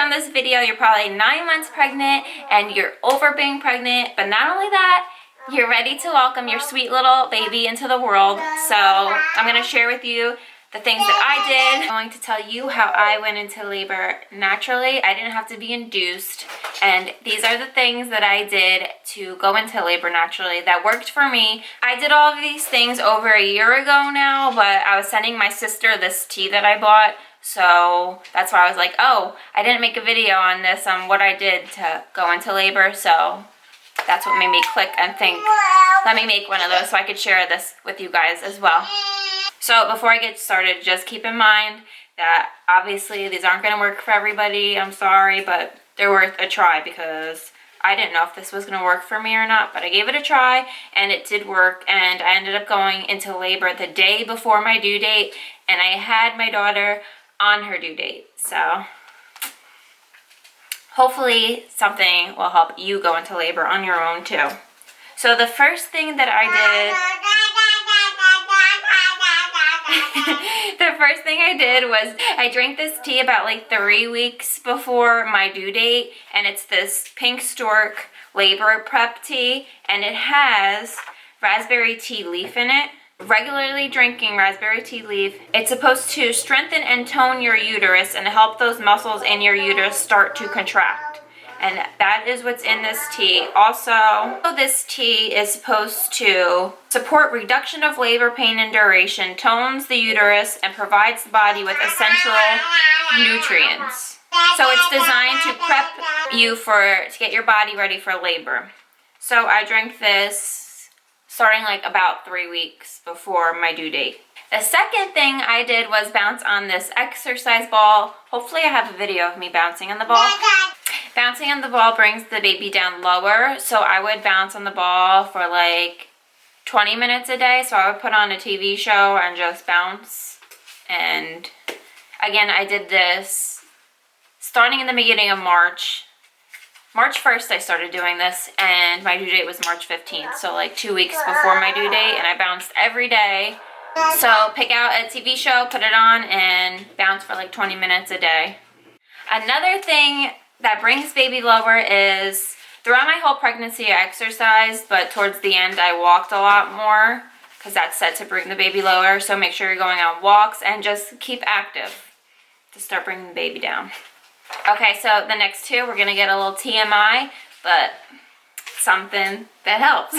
on this video, you're probably 9 months pregnant and you're over being pregnant, but not only that, you're ready to welcome your sweet little baby into the world. So I'm going to share with you the things that I did. I'm going to tell you how I went into labor naturally. I didn't have to be induced, and these are the things that I did to go into labor naturally that worked for me. I did all of these things over a year ago now, but I was sending my sister this tea that I bought, so that's why I was like, oh, I didn't make a video on this, on what I did to go into labor, so that's what made me click and think, let me make one of those so I could share this with you guys as well. So before I get started, just keep in mind that obviously these aren't going to work for everybody. I'm sorry, but they're worth a try because I didn't know if this was going to work for me or not, but I gave it a try and it did work, and I ended up going into labor the day before my due date, and I had my daughter on her due date. So hopefully something will help you go into labor on your own too. So the first thing that I did was I drank this tea about like 3 weeks before my due date, and it's this pink Stork labor prep tea, and it has raspberry tea leaf in it. Regularly drinking raspberry tea leaf, it's supposed to strengthen and tone your uterus and help those muscles in your uterus start to contract. And that is what's in this tea. Also, this tea is supposed to support reduction of labor pain and duration, tones the uterus, and provides the body with essential nutrients. So it's designed to prep you to get your body ready for labor. So I drank this starting like about 3 weeks before my due date. The second thing I did was bounce on this exercise ball. Hopefully I have a video of me bouncing on the ball. Bouncing on the ball brings the baby down lower, so I would bounce on the ball for like 20 minutes a day. So I would put on a TV show and just bounce. And again, I did this starting in the beginning of March. March 1st I started doing this, and my due date was March 15th, so like 2 weeks before my due date, and I bounced every day. So pick out a TV show, put it on, and bounce for like 20 minutes a day. Another thing that brings baby lower is, throughout my whole pregnancy I exercised, but towards the end I walked a lot more because that's said to bring the baby lower. So make sure you're going on walks and just keep active to start bringing the baby down. Okay, so the next two, we're going to get a little TMI, but something that helps.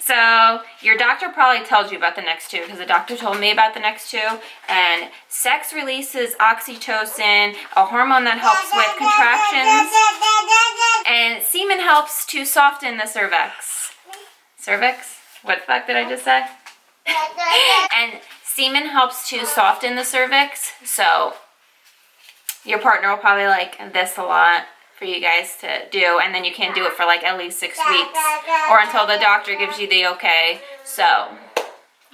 So your doctor probably told you about the next two, because the doctor told me about the next two. And sex releases oxytocin, a hormone that helps with contractions, and semen helps to soften the cervix. Cervix? What the fuck did I just say? And semen helps to soften the cervix, so your partner will probably like this a lot for you guys to do, and then you can do it for like at least 6 weeks or until the doctor gives you the okay. So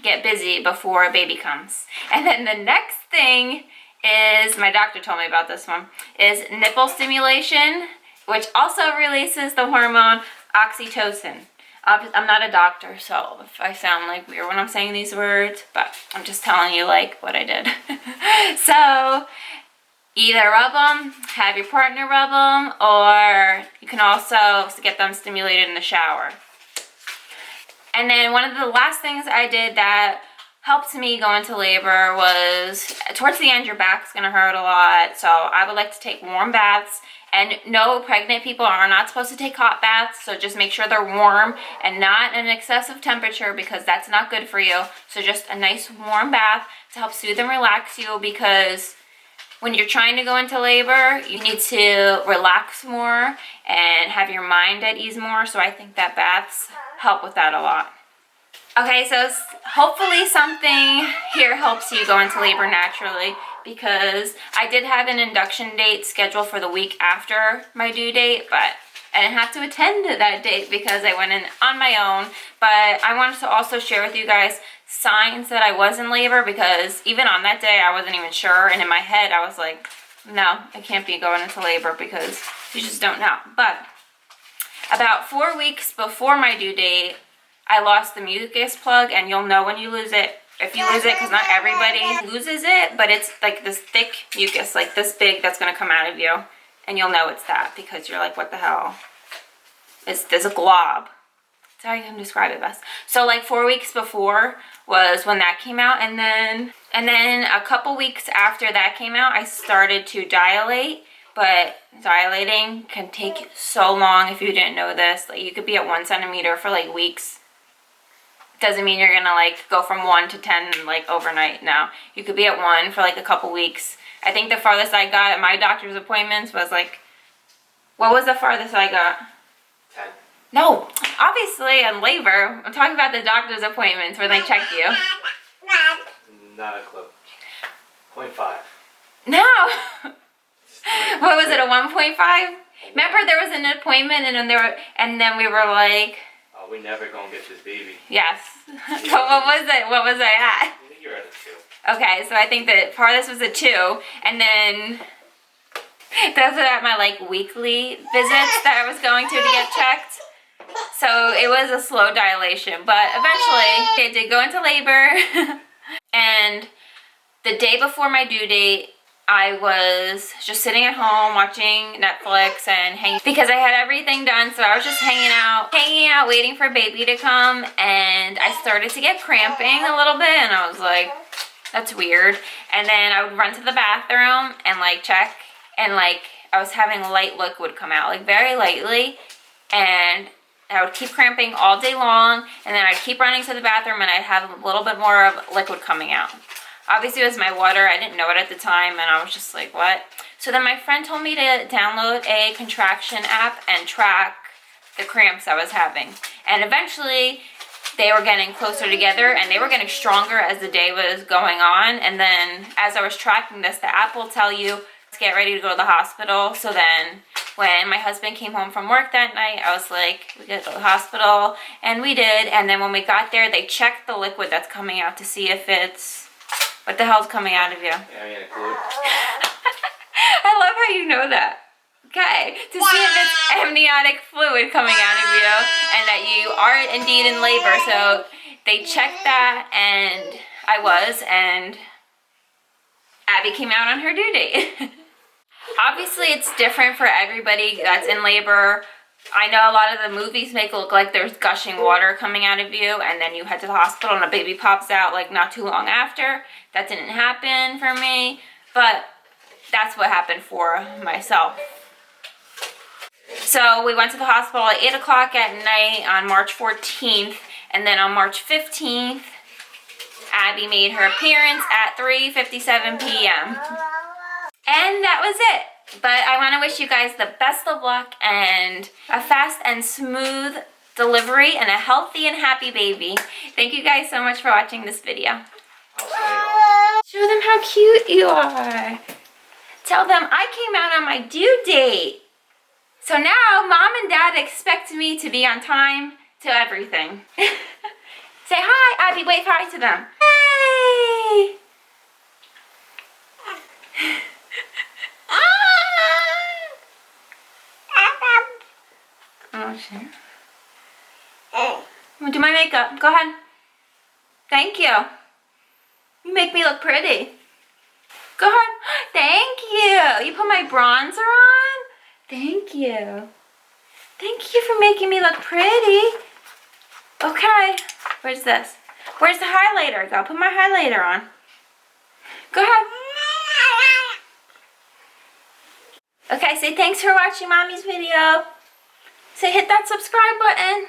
get busy before a baby comes. And then the next thing is, my doctor told me about this one, is nipple stimulation, which also releases the hormone oxytocin. I'm not a doctor, so if I sound like weird when I'm saying these words, but I'm just telling you like what I did. So either rub them, have your partner rub them, or you can also get them stimulated in the shower. And then one of the last things I did that helped me go into labor was, towards the end your back's going to hurt a lot, so I would like to take warm baths. And no, pregnant people are not supposed to take hot baths, so just make sure they're warm and not an excessive temperature, because that's not good for you. So just a nice warm bath to help soothe and relax you, because when you're trying to go into labor, you need to relax more and have your mind at ease more. So I think that baths help with that a lot. Okay, so hopefully something here helps you go into labor naturally, because I did have an induction date scheduled for the week after my due date, but I didn't have to attend that date because I went in on my own. But I wanted to also share with you guys signs that I was in labor, because even on that day I wasn't even sure, and in my head I was like, no, I can't be going into labor, because you just don't know. But about 4 weeks before my due date, I lost the mucus plug, and you'll know when you lose it if you lose it, because not everybody loses it, but it's like this thick mucus, like this big, that's going to come out of you. And you'll know it's that because you're like, what the hell? There's a glob. That's how I can describe it best. So like 4 weeks before was when that came out, and then a couple weeks after that came out, I started to dilate. But dilating can take so long if you didn't know this. Like you could be at 1 centimeter for like weeks. Doesn't mean you're gonna like go from 1 to 10 like overnight. No, you could be at 1 for like a couple weeks. I think the farthest I got at my doctor's appointments was like, what was the farthest I got? 10. No, obviously in labor. I'm talking about the doctor's appointments where they check you. Not a clue. 0.5. No. What was it, a 1.5? Remember there was an appointment and then we were like, oh, we never gonna get this baby. yes. But what was it? What was I at? I think you're at a 2. Okay, so I think the farthest was a 2, and then those were at my like weekly visits that I was going to get checked. So it was a slow dilation, but eventually I did go into labor. And the day before my due date, I was just sitting at home watching Netflix and hanging because I had everything done. So I was just hanging out, waiting for baby to come, and I started to get cramping a little bit, and I was like, that's weird. And then I would run to the bathroom and like check, and like I was having light liquid come out, like very lightly, and I would keep cramping all day long, and then I'd keep running to the bathroom and I'd have a little bit more of liquid coming out. Obviously it was my water. I didn't know it at the time, and I was just like, what? So then my friend told me to download a contraction app and track the cramps I was having. And eventually they were getting closer together, and they were getting stronger as the day was going on. And then as I was tracking this, the app will tell you, let's get ready to go to the hospital. So then when my husband came home from work that night, I was like, we gotta go to the hospital. And we did. And then when we got there, they checked the liquid that's coming out to see if it's, what the hell's coming out of you? Yeah, I mean, a clue. I love how you know that. Okay, to see if it's amniotic fluid coming out of you and that you are indeed in labor. So they checked that, and I was, and Abby came out on her due date. Obviously it's different for everybody that's in labor. I know a lot of the movies make it look like there's gushing water coming out of you, and then you head to the hospital and a baby pops out like not too long after. That didn't happen for me, but that's what happened for myself. So we went to the hospital at 8 o'clock at night on March 14th, and then on March 15th, Abby made her appearance at 3:57 p.m. And that was it. But I want to wish you guys the best of luck and a fast and smooth delivery and a healthy and happy baby. Thank you guys so much for watching this video. Show them how cute you are. Tell them I came out on my due date. So now Mom and Dad expect me to be on time to everything. Say hi, Abby. Wave hi to them. Hey! Oh, sure. I'm gonna do my makeup. Go ahead. Thank you. You make me look pretty. Go ahead. Thank you. You put my bronzer on? Thank you. Thank you for making me look pretty. Okay. Where's this? Where's the highlighter? Go put my highlighter on. Go ahead. Okay, say thanks for watching Mommy's video. Say hit that subscribe button.